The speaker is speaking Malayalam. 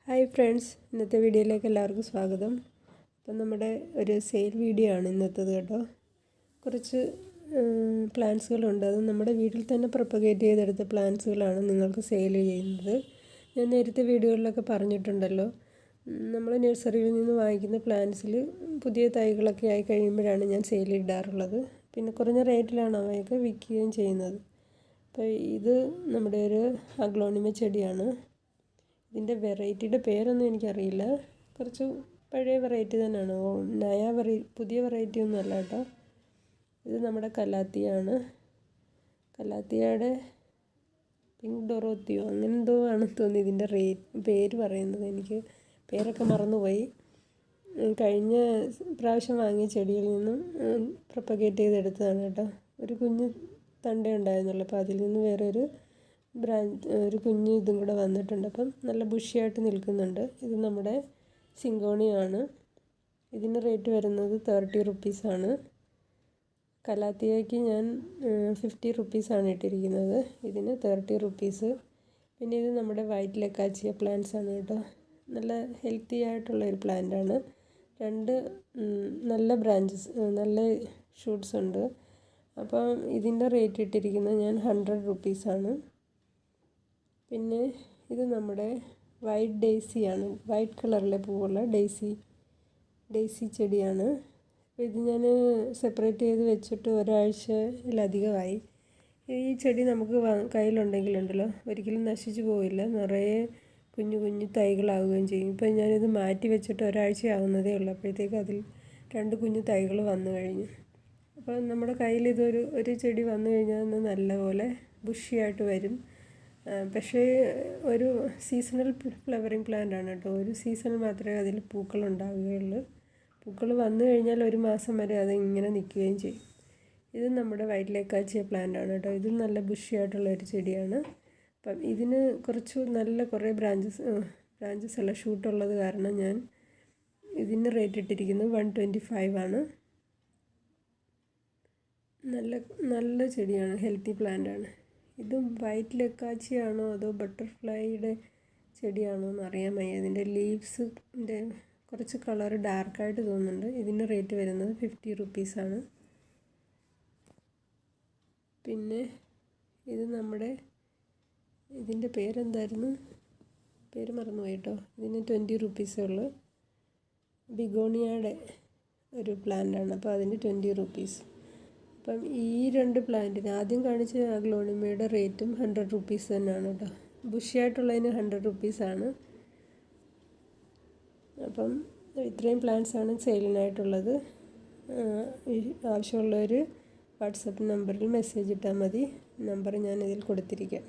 ഹായ് ഫ്രണ്ട്സ്, ഇന്നത്തെ വീഡിയോയിലേക്ക് എല്ലാവർക്കും സ്വാഗതം. അപ്പം നമ്മുടെ ഒരു സെയിൽ വീഡിയോ ആണ് ഇന്നത്തേത് കേട്ടോ. കുറച്ച് പ്ലാന്റ്സുകളുണ്ട്. അത് നമ്മുടെ വീട്ടിൽ തന്നെ പ്രൊപ്പഗേറ്റ് ചെയ്തെടുത്ത പ്ലാന്റ്സുകളാണ് നിങ്ങൾക്ക് സെയിൽ ചെയ്യുന്നത്. ഞാൻ നേരത്തെ വീഡിയോകളിലൊക്കെ പറഞ്ഞിട്ടുണ്ടല്ലോ, നമ്മൾ നഴ്സറിയിൽ നിന്ന് വാങ്ങിക്കുന്ന പ്ലാന്റ്സിൽ പുതിയ തൈകളൊക്കെ ആയി കഴിയുമ്പോഴാണ് ഞാൻ സെയിൽ ഇടാറുള്ളത്. പിന്നെ കുറഞ്ഞ റേറ്റിലാണ് അവയൊക്കെ വിൽക്കുകയും ചെയ്യുന്നത്. അപ്പോൾ ഇത് നമ്മുടെ ഒരു അഗ്ലോണിമ ചെടിയാണ്. ഇതിൻ്റെ വെറൈറ്റിയുടെ പേരൊന്നും എനിക്കറിയില്ല. കുറച്ച് പഴയ വെറൈറ്റി തന്നെയാണ്, പുതിയ വെറൈറ്റി ഒന്നും അല്ല കേട്ടോ. ഇത് നമ്മുടെ കലാത്തിയാണ്. കലാത്തിയയുടെ പിങ്ക് ഡൊറോത്തിയോ അങ്ങനെ എന്തോ ആണെന്ന് തോന്നി ഇതിൻ്റെ പേര് പറയുന്നത്. എനിക്ക് പേരൊക്കെ മറന്നുപോയി. കഴിഞ്ഞ പ്രാവശ്യം വാങ്ങിയ ചെടിയിൽ നിന്നും പ്രൊപ്പഗേറ്റ് ചെയ്തെടുത്തതാണ് കേട്ടോ. ഒരു കുഞ്ഞ് തണ്ടേ ഉണ്ടായിരുന്നുള്ളൂ. അപ്പോൾ അതിൽ നിന്ന് വേറൊരു ഒരു കുഞ്ഞ് ഇതും കൂടെ വന്നിട്ടുണ്ട്. അപ്പം നല്ല ബുഷിയായിട്ട് നിൽക്കുന്നുണ്ട്. ഇത് നമ്മുടെ സിങ്കോണിയാണ്. ഇതിന് റേറ്റ് വരുന്നത് 30 റുപ്പീസാണ്. കലാത്തിയയ്ക്ക് ഞാൻ 50 റുപ്പീസാണ് ഇട്ടിരിക്കുന്നത്. ഇതിന് 30 റുപ്പീസ്. പിന്നെ ഇത് നമ്മുടെ വൈറ്റ് ലക്കാച്ചിയ പ്ലാന്റ്സ് ആണ് കേട്ടോ. നല്ല ഹെൽത്തി ആയിട്ടുള്ളൊരു പ്ലാന്റാണ്. നല്ല ബ്രാഞ്ചസ്, നല്ല ഷൂട്ട്സ് ഉണ്ട്. അപ്പം ഇതിൻ്റെ റേറ്റ് ഇട്ടിരിക്കുന്നത് ഞാൻ 100 റുപ്പീസാണ്. പിന്നെ ഇത് നമ്മുടെ വൈറ്റ് ഡെയ്സിയാണ്. വൈറ്റ് കളറിലെ പൂവുള്ള ഡെയ്സി ചെടിയാണ്. അപ്പോൾ ഇത് ഞാൻ സെപ്പറേറ്റ് ചെയ്ത് വെച്ചിട്ട് ഒരാഴ്ചയിലധികമായി. ഈ ചെടി നമുക്ക് കയ്യിലുണ്ടെങ്കിലുണ്ടല്ലോ ഒരിക്കലും നശിച്ചു പോവില്ല. നിറയെ കുഞ്ഞു തൈകളാവുകയും ചെയ്യും. ഇപ്പോൾ ഞാനിത് മാറ്റി വെച്ചിട്ട് ഒരാഴ്ച ആവുന്നതേ ഉള്ളൂ. അപ്പോഴത്തേക്ക് അതിൽ 2 കുഞ്ഞു തൈകൾ വന്നു കഴിഞ്ഞു. അപ്പോൾ നമ്മുടെ കയ്യിൽ ഒരു ചെടി വന്നു കഴിഞ്ഞാൽ നല്ലപോലെ ബുഷിയായിട്ട് വരും. പക്ഷേ ഒരു സീസണൽ ഫ്ലവറിങ് പ്ലാന്റ് ആണ് കേട്ടോ. ഒരു സീസണിൽ മാത്രമേ അതിൽ പൂക്കൾ ഉണ്ടാവുകയുള്ളൂ. പൂക്കൾ വന്നു കഴിഞ്ഞാൽ 1 മാസം വരെ അത് ഇങ്ങനെ നിൽക്കുകയും ചെയ്യും. ഇത് നമ്മുടെ വൈറ്റ് ലക്കാച്ചിയ പ്ലാന്റ് ആണ് കേട്ടോ. ഇതും നല്ല ബുഷിയായിട്ടുള്ള ഒരു ചെടിയാണ്. അപ്പം ഇതിന് കുറേ ബ്രാഞ്ചസ് അല്ല, ഷൂട്ടുള്ളത് കാരണം ഞാൻ ഇതിന് റേറ്റ് ഇട്ടിരിക്കുന്നത് 125 ആണ്. നല്ല ചെടിയാണ്, ഹെൽത്തി പ്ലാന്റ് ആണ്. ഇതും വൈറ്റ് ലക്കാച്ചിയാണോ അതോ ബട്ടർഫ്ലൈയുടെ ചെടിയാണോ എന്ന് അറിയാൻ വയ്യ. ഇതിൻ്റെ ലീവ്സിൻ്റെ കുറച്ച് കളർ ഡാർക്കായിട്ട് തോന്നുന്നുണ്ട്. ഇതിന് റേറ്റ് വരുന്നത് 50 റുപ്പീസാണ്. പിന്നെ ഇത് ഇതിൻ്റെ പേരെന്തായിരുന്നു, പേര് മറന്നുപോയി കേട്ടോ. ഇതിന് 20 റുപ്പീസേ ഉള്ളൂ. ബിഗോണിയയുടെ ഒരു പ്ലാന്റാണ്. അപ്പോൾ അതിന് 20 റുപ്പീസ്. അപ്പം ഈ 2 പ്ലാന്റിന് ആദ്യം കാണിച്ച അഗ്ലോണിമയുടെ റേറ്റും 100 റുപ്പീസ് തന്നെയാണ് കേട്ടോ. ബുഷിയായിട്ടുള്ളതിന് 100 റുപ്പീസാണ്. അപ്പം ഇത്രയും പ്ലാന്റ്സാണ് സെയിലിനായിട്ടുള്ളത്. ആവശ്യമുള്ളവർ വാട്സപ്പ് നമ്പറിൽ മെസ്സേജ് ഇട്ടാൽ മതി. നമ്പർ ഞാൻ ഇതിൽ കൊടുത്തിരിക്കാം.